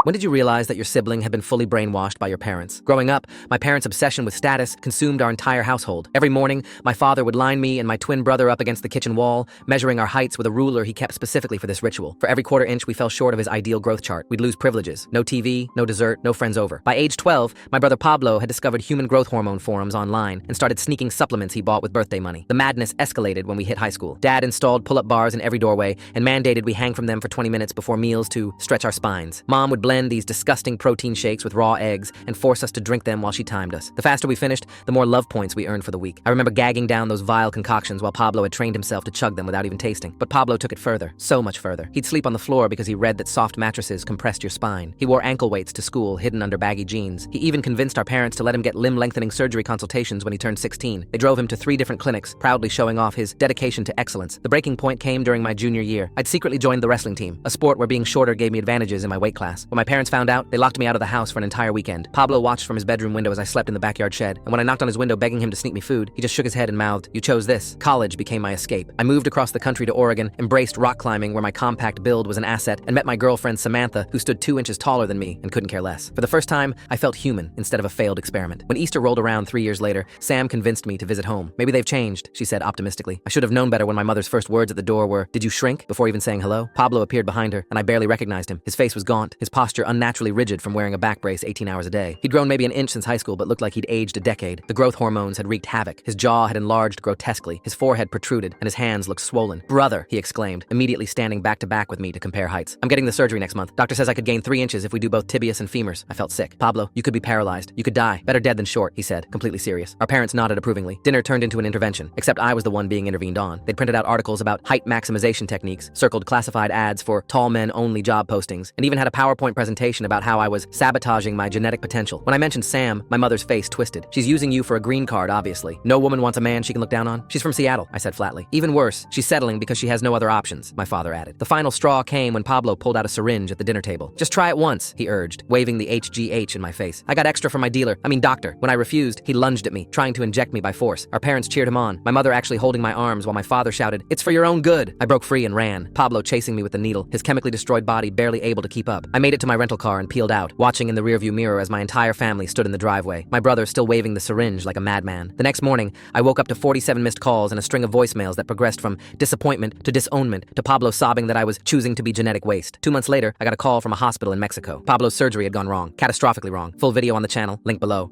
When did you realize that your sibling had been fully brainwashed by your parents? Growing up, my parents' obsession with status consumed our entire household. Every morning, my father would line me and my twin brother up against the kitchen wall, measuring our heights with a ruler he kept specifically for this ritual. For every quarter inch we fell short of his ideal growth chart, we'd lose privileges. No TV, no dessert, no friends over. By age 12, my brother Pablo had discovered human growth hormone forums online and started sneaking supplements he bought with birthday money. The madness escalated when we hit high school. Dad installed pull-up bars in every doorway and mandated we hang from them for 20 minutes before meals to stretch our spines. Mom would blend these disgusting protein shakes with raw eggs and force us to drink them while she timed us. The faster we finished, the more love points we earned for the week. I remember gagging down those vile concoctions while Pablo had trained himself to chug them without even tasting. But Pablo took it further, so much further. He'd sleep on the floor because he read that soft mattresses compressed your spine. He wore ankle weights to school, hidden under baggy jeans. He even convinced our parents to let him get limb-lengthening surgery consultations when he turned 16. They drove him to 3 different clinics, proudly showing off his dedication to excellence. The breaking point came during my junior year. I'd secretly joined the wrestling team, a sport where being shorter gave me advantages in my weight class. When my parents found out, they locked me out of the house for an entire weekend. Pablo watched from his bedroom window as I slept in the backyard shed, and when I knocked on his window begging him to sneak me food, he just shook his head and mouthed, "You chose this." College became my escape. I moved across the country to Oregon, embraced rock climbing where my compact build was an asset, and met my girlfriend Samantha, who stood 2 inches taller than me and couldn't care less. For the first time, I felt human instead of a failed experiment. When Easter rolled around 3 years later, Sam convinced me to visit home. "Maybe they've changed," she said optimistically. I should have known better when my mother's first words at the door were, "Did you shrink?" before even saying hello. Pablo appeared behind her, and I barely recognized him. His face was gaunt, his posture unnaturally rigid from wearing a back brace 18 hours a day. He'd grown maybe an inch since high school, but looked like he'd aged a decade. The growth hormones had wreaked havoc. His jaw had enlarged grotesquely, his forehead protruded, and his hands looked swollen. "Brother," he exclaimed, immediately standing back to back with me to compare heights. "I'm getting the surgery next month. Doctor says I could gain 3 inches if we do both tibius and femurs." I felt sick. "Pablo, you could be paralyzed. You could die. Better dead than short," he said, completely serious. Our parents nodded approvingly. Dinner turned into an intervention, except I was the one being intervened on. They'd printed out articles about height maximization techniques, circled classified ads for tall men only job postings, and even had a PowerPoint presentation about how I was sabotaging my genetic potential. When I mentioned Sam, my mother's face twisted. "She's using you for a green card, obviously. No woman wants a man she can look down on. She's from Seattle," I said flatly. "Even worse, she's settling because she has no other options," my father added. The final straw came when Pablo pulled out a syringe at the dinner table. "Just try it once," he urged, waving the HGH in my face. "I got extra from my doctor. When I refused, he lunged at me, trying to inject me by force. Our parents cheered him on, my mother actually holding my arms while my father shouted, "It's for your own good." I broke free and ran, Pablo chasing me with the needle, his chemically destroyed body barely able to keep up. I made it to my rental car and peeled out, watching in the rearview mirror as my entire family stood in the driveway, my brother still waving the syringe like a madman. The next morning, I woke up to 47 missed calls and a string of voicemails that progressed from disappointment to disownment to Pablo sobbing that I was choosing to be genetic waste. 2 months later, I got a call from a hospital in Mexico. Pablo's surgery had gone wrong, catastrophically wrong. Full video on the channel, link below.